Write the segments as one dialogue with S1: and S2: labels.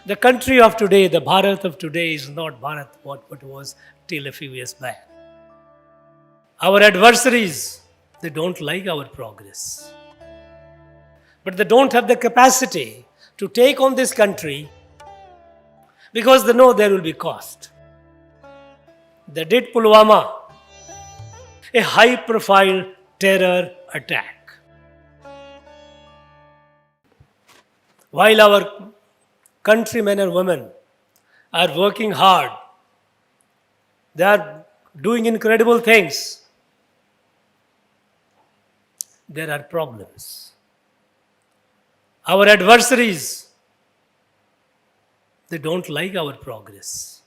S1: The country of today, the Bharat of today is not Bharat what it was till a few years back. Our adversaries, they don't like our progress. But they don't have the capacity to take on this country because they know there will be cost. They did Pulwama, a high profile terror attack. While our countrymen and women are working hard, they are doing incredible things, there are problems. Our adversaries, they don't like our progress.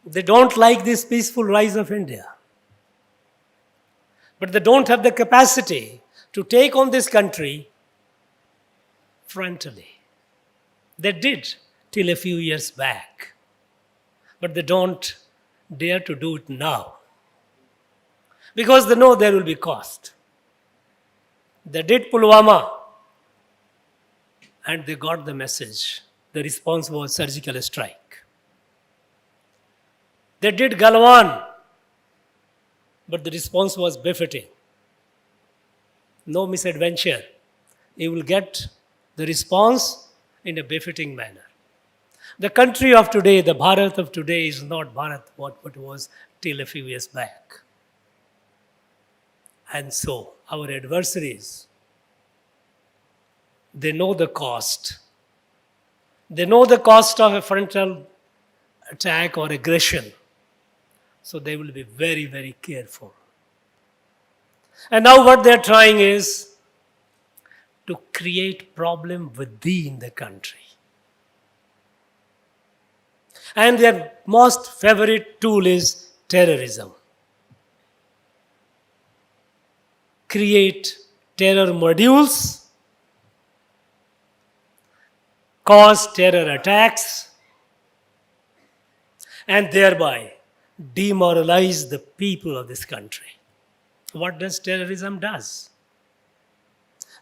S1: They don't like this peaceful rise of India. But they don't have the capacity to take on this country frontally. They did till a few years back. But they don't dare to do it now. Because they know there will be cost. They did Pulwama and they got the message. The response was surgical strike. They did Galwan, but the response was befitting. No misadventure. You will get the response in a befitting manner. The country of today, the Bharat of today is not Bharat what it was till a few years back. And so, our adversaries, they know the cost. They know the cost of a frontal attack or aggression. So they will be very, very careful. And now what they're trying is to create problem within the country. And their most favorite tool is terrorism. Create terror modules, cause terror attacks, and thereby demoralize the people of this country. What does terrorism does?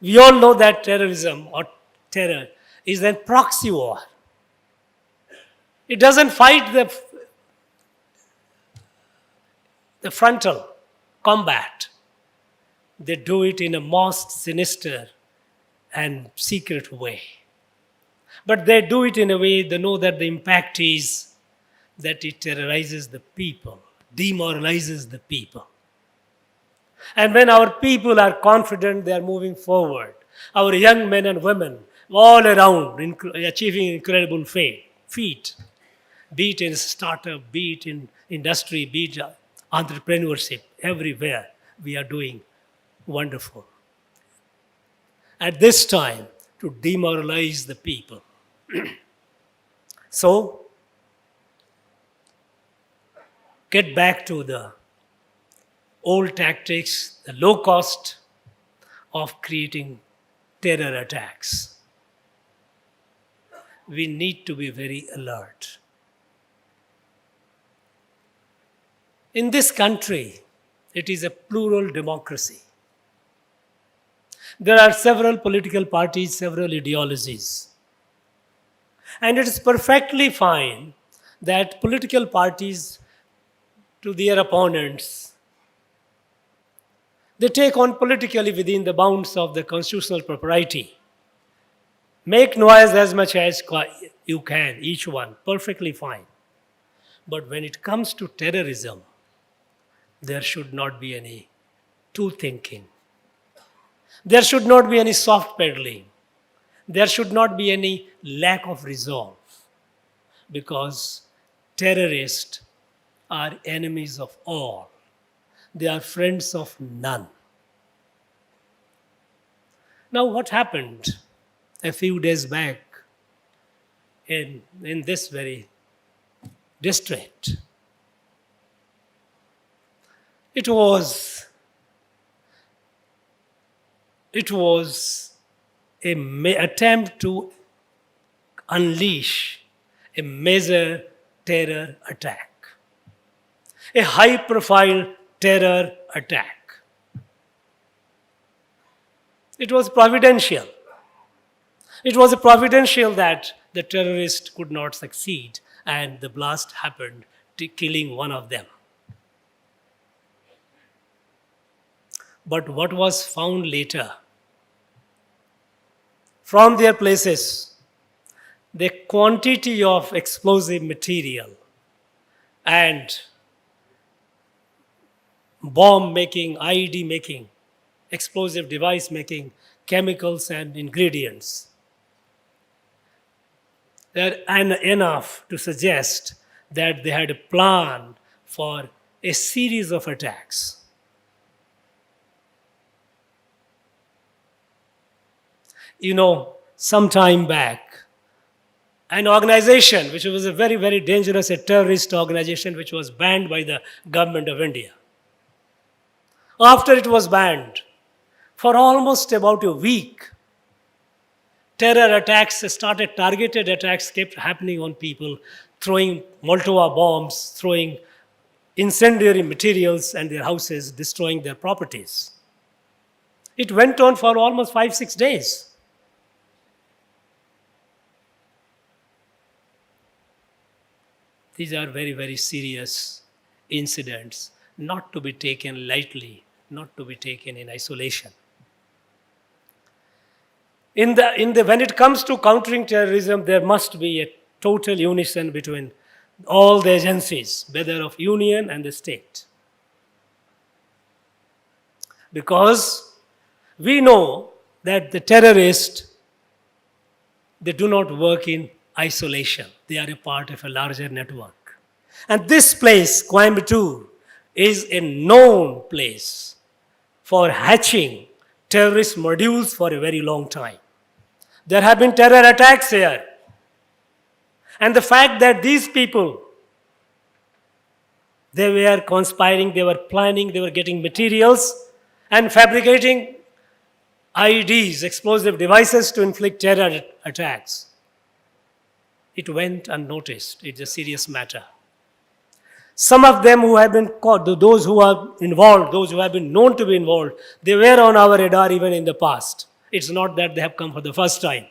S1: We all know that terrorism or terror is a proxy war. It doesn't fight the frontal combat. They do it in a most sinister and secret way. But they do it in a way they know that the impact is that it terrorizes the people, demoralizes the people. And when our people are confident they are moving forward, our young men and women all around achieving incredible feat, be it in startup, be it in industry, be it entrepreneurship, everywhere we are doing wonderful. At this time, to demoralize the people. So, get back to the old tactics, the low cost of creating terror attacks. We need to be very alert. In this country, it is a plural democracy. There are several political parties, several ideologies. And it is perfectly fine that political parties to their opponents, they take on politically within the bounds of the constitutional propriety. Make noise as much as you can, each one, perfectly fine. But when it comes to terrorism, there should not be any two thinking. There should not be any soft peddling. There should not be any lack of resolve. Because terrorists are enemies of all. They are friends of none. Now what happened a few days back in this very district? It was an attempt to unleash a major terror attack, a high-profile terror attack. It was providential. It was providential that the terrorist could not succeed and the blast happened, killing one of them. But what was found later? From their places, the quantity of explosive material and bomb making, IED making, explosive device making, chemicals and ingredients. They're enough to suggest that they had a plan for a series of attacks. You know, some time back, an organization which was a very, very dangerous, a terrorist organization which was banned by the government of India. After it was banned, for almost about a week, terror attacks started, targeted attacks kept happening on people, throwing Molotov bombs, throwing incendiary materials and their houses, destroying their properties. It went on for almost 5-6 days. These are very, very serious incidents, not to be taken lightly, not to be taken in isolation. When it comes to countering terrorism, there must be a total unison between all the agencies, whether of union and the state. Because we know that the terrorists, they do not work in isolation. They are a part of a larger network. And this place, Coimbatore, is a known place for hatching terrorist modules for a very long time. There have been terror attacks here. And the fact that these people, they were conspiring, they were planning, they were getting materials and fabricating IEDs, explosive devices to inflict terror attacks. It went unnoticed. It's a serious matter. Some of them who have been caught, those who are involved, those who have been known to be involved, they were on our radar even in the past. It's not that they have come for the first time.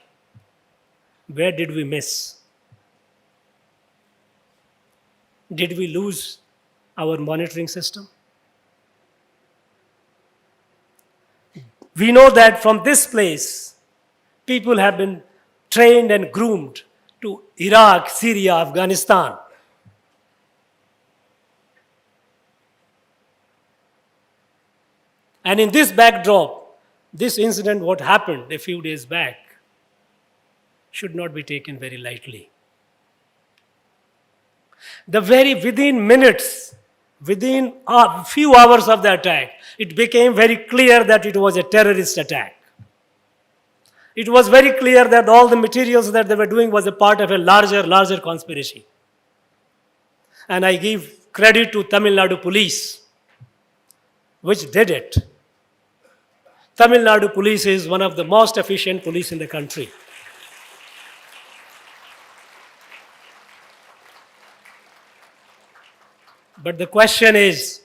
S1: Where did we miss? Did we lose our monitoring system? We know that from this place, people have been trained and groomed to Iraq, Syria, Afghanistan. And in this backdrop, this incident, what happened a few days back, should not be taken very lightly. Within minutes, within a few hours of the attack, it became very clear that it was a terrorist attack. It was very clear that all the materials that they were doing was a part of a larger conspiracy. And I give credit to Tamil Nadu police, which did it. Tamil Nadu police is one of the most efficient police in the country. But the question is,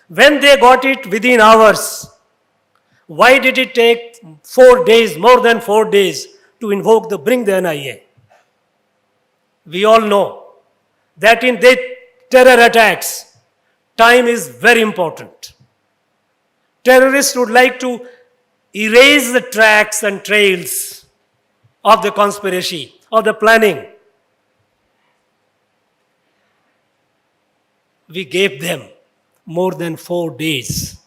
S1: when they got it within hours, why did it take 4 days, more than 4 days, to bring the NIA? We all know that in the terror attacks, time is very important. Terrorists would like to erase the tracks and trails of the conspiracy, of the planning. We gave them more than 4 days.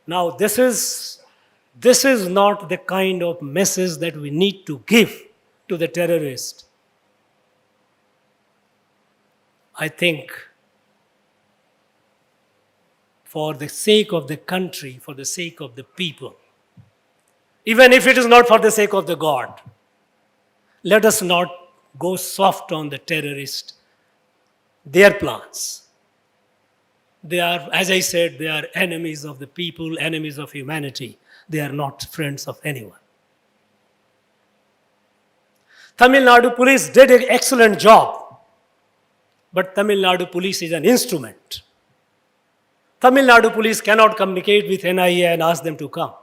S1: Now, this is not the kind of message that we need to give to the terrorist. I think for the sake of the country, for the sake of the people, even if it is not for the sake of the God, let us not go soft on the terrorist, their plans. They are, as I said, they are enemies of the people, enemies of humanity. They are not friends of anyone. Tamil Nadu police did an excellent job, but Tamil Nadu police is an instrument. Tamil Nadu police cannot communicate with NIA and ask them to come.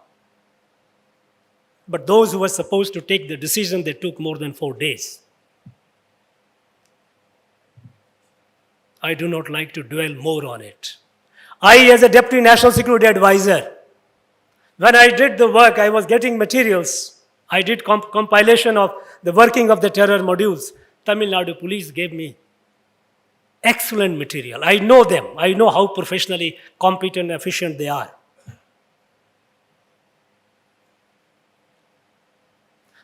S1: But those who were supposed to take the decision, they took more than 4 days. I do not like to dwell more on it. I, as a Deputy National Security Advisor, when I did the work, I was getting materials. I did compilation of the working of the terror modules. Tamil Nadu police gave me excellent material. I know them. I know how professionally competent and efficient they are.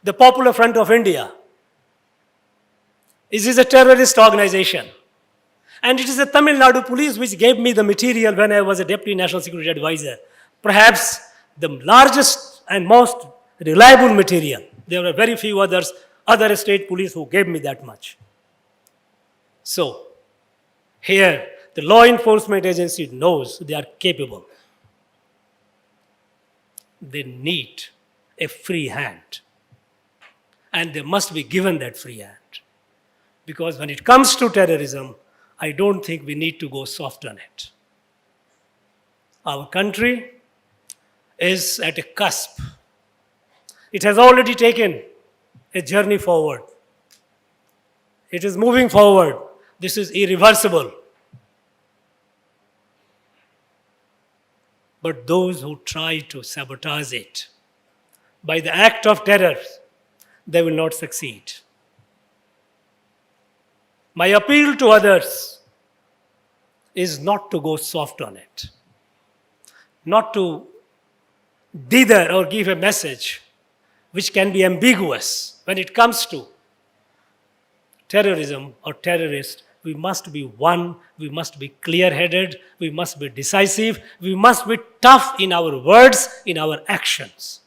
S1: The Popular Front of India is a terrorist organization. And it is the Tamil Nadu police which gave me the material when I was a Deputy National Security Advisor. Perhaps the largest and most reliable material. There were very few other state police who gave me that much. So, here, the law enforcement agency knows they are capable. They need a free hand. And they must be given that free hand. Because when it comes to terrorism, I don't think we need to go soft on it. Our country is at a cusp. It has already taken a journey forward. It is moving forward. This is irreversible. But those who try to sabotage it by the act of terror, they will not succeed. My appeal to others is not to go soft on it, not to dither or give a message which can be ambiguous when it comes to terrorism or terrorists. We must be one, we must be clear-headed, we must be decisive, we must be tough in our words, in our actions.